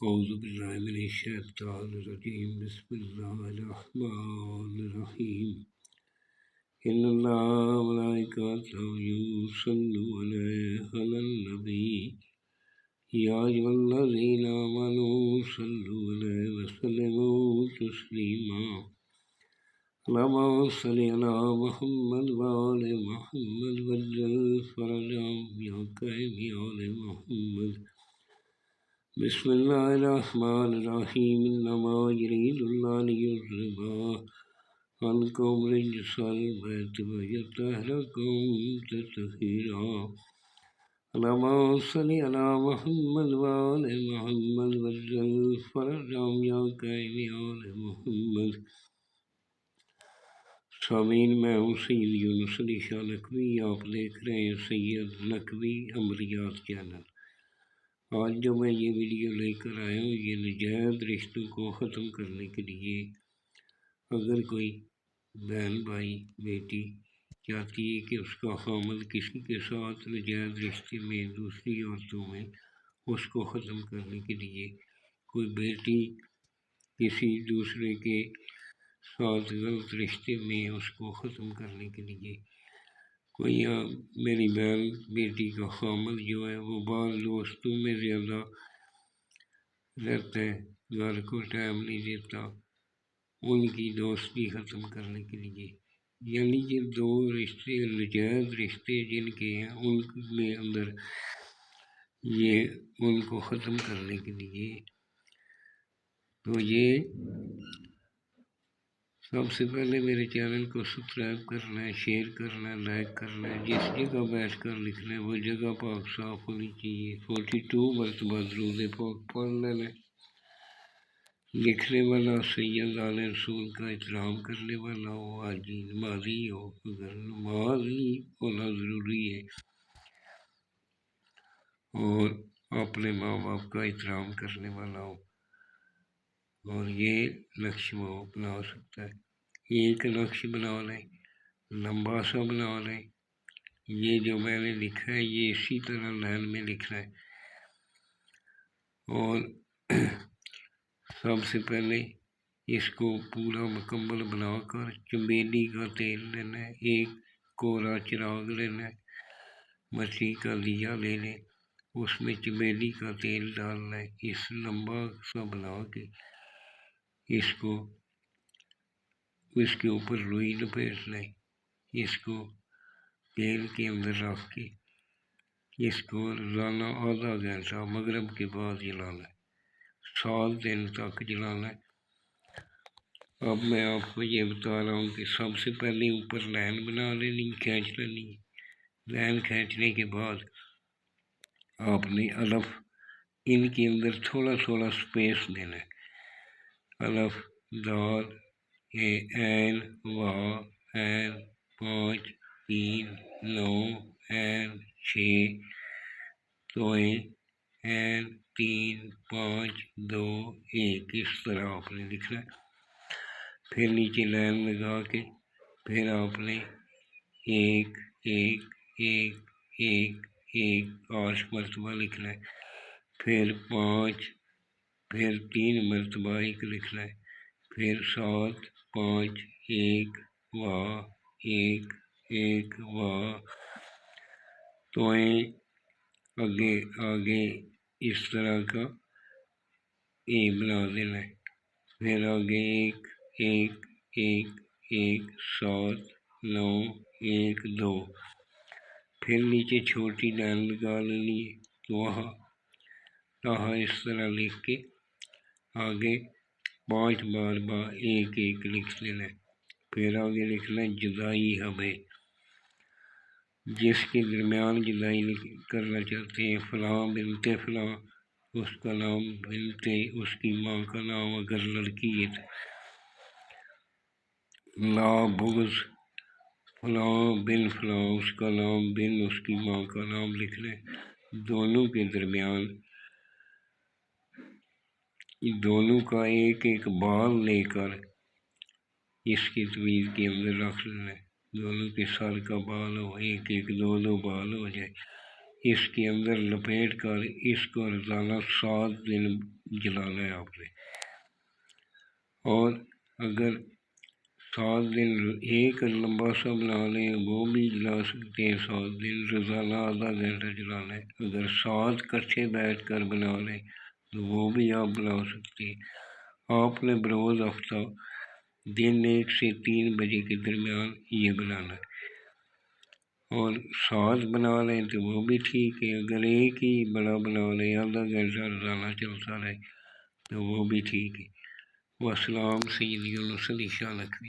اعوذ باللہ من الشیطان الرجیم بسم اللہ الرحمن الرحیم ان اللہ وملائکتہ یصلون علی النبی یا ایھا الذین آمنوا صلوا علیہ وسلموا تسلیما اللہم صل علی محمد وآل محمد وعجل فرجهم بحق آل محمد بسم اللہ الرحمن الرحیم انما یرید اللہ لیذھب عنکم رجس البیت ویطہرکم تطہیرا اللہم صل علی محمد وآل محمد وعجل فرجهم بحق آل محمد۔ سامعین، میں ہوں سید یونس علی شاہ نقوی، آپ دیکھ رہے ہیں سید نقوی عملیات چینل۔ آج جو میں یہ ویڈیو لے کر آیا ہوں، یہ ناجائز رشتوں کو ختم کرنے کے لیے اگر کوئی بہن، بھائی، بیٹی چاہتی ہے کہ اس کا حامل کسی کے ساتھ ناجائز رشتے میں دوسری عورتوں میں، اس کو ختم کرنے کے لیے، کوئی بیٹی کسی دوسرے کے ساتھ غلط رشتے میں، اس کو ختم کرنے کے لیے کوئی میری بہن بیٹی کا حامل جو ہے وہ بعض دوستوں میں زیادہ رہتا ہے، گھر کو ٹائم نہیں دیتا، ان کی دوستی ختم کرنے کے لیے، یعنی یہ دو رشتے ناجائز رشتے جن کے ہیں ان میں اندر یہ ان کو ختم کرنے کے لیے، تو یہ سب سے پہلے میرے چینل کو سبسکرائب کرنا ہے، شیئر کرنا ہے، لائک کرنا ہے۔ جس جگہ بیٹھ کر لکھنا ہے وہ جگہ پاک صاف ہونی چاہیے۔ 42 مرتبہ درود پاک پڑھ لینا ہے۔ لکھنے والا سید آل رسول کا احترام کرنے والا ہو، حاجی، نمازی ہو، اگر نمازی ہونا ضروری ہے، اور اپنے ماں باپ کا احترام کرنے والا ہو، اور یہ نقش وہ بنا سکتا ہے۔ ایک نقش بنا لیں، لمبا سا بنا لیں۔ یہ جو میں نے لکھا ہے یہ اسی طرح لائن میں لکھنا ہے، اور سب سے پہلے اس کو پورا مکمل بنا کر چمیلی کا تیل لینا ہے، ایک کوڑا چراغ لینا ہے، مچھی کا دیا لے لیں، اس میں چمیلی کا تیل ڈالنا ہے، اس لمبا سا بنا کے اس کے اوپر روئی لپیٹ لیں، اس کو تیل کے اندر رکھ کے اس کو روزانہ آدھا گھنٹہ مغرب کے بعد جلانا ہے، 7 دن تک جلانا ہے۔ اب میں آپ کو یہ بتا رہا ہوں کہ سب سے پہلے اوپر لائن بنا لینی، کھینچ لینی ہے۔ لائن کھینچنے کے بعد آپ نے الف ان کے اندر تھوڑا تھوڑا سپیس دینا ہے، الف، دال، عین، واو، عین، 5، 3، 9، عین، 6، توئیں، عین، 3، 5، 2، 1، اس طرح آپ نے لکھنا ہے۔ پھر نیچے لائن لگا کے پھر آپ نے 1، 1، 1، 1، 1، 8 مرتبہ لکھنا ہے، پھر 5، پھر 3 مرتبہ 1 لکھنا ہے، پھر 7، 5، 1، واو، 1، 1، واو، توئیں آگے اس طرح کا بنا دینا ہے، پھر آگے 1، 1، 1، 1، 7، 9، 1، 2، پھر نیچے چھوٹی لائن لگا لینی ہے، تو وہاں اس طرح لکھ کے آگے 5 بار 1، 1 لکھ لینا ہے۔ پھر آگے لکھنا ہے جدائی ہمیں، جس کے درمیان جدائی کرنا چاہتے ہیں، فلاں بنت فلاں، اس کا نام بنت، اس کی ماں کا نام اگر لڑکی ہے تو لا بغض، فلاں بن فلاں، اس کا نام بن، اس کی ماں کا نام لکھنا ہے۔ دونوں کے درمیان دونوں کا ایک ایک بال لے کر اس کی تعویذ کے اندر رکھ لینا ہے، دونوں کے سر کا بال ہو، ایک ایک 2 2 بال ہو جائے، اس کے اندر لپیٹ کر اس کو روزانہ 7 دن جلانا ہے آپ نے۔ اور اگر 7 دن ایک لمبا سا بنا لیں وہ بھی جلا سکتے ہیں، 7 دن روزانہ آدھا گھنٹہ جلانا ہے۔ اگر 7 کٹھے بیٹھ کر بنا لیں تو وہ بھی آپ بنا سکتے ہیں۔ آپ نے بروز ہفتہ دن 1 سے 3 بجے کے درمیان یہ بنانا ہے، اور 7 بنا لیں تو وہ بھی ٹھیک ہے۔ اگر ایک ہی بڑا بنا لیں آدھا گھنٹہ روزانہ چلتا رہے تو وہ بھی ٹھیک ہے۔ والسلام سیدی و نصلی شاہ نقوی۔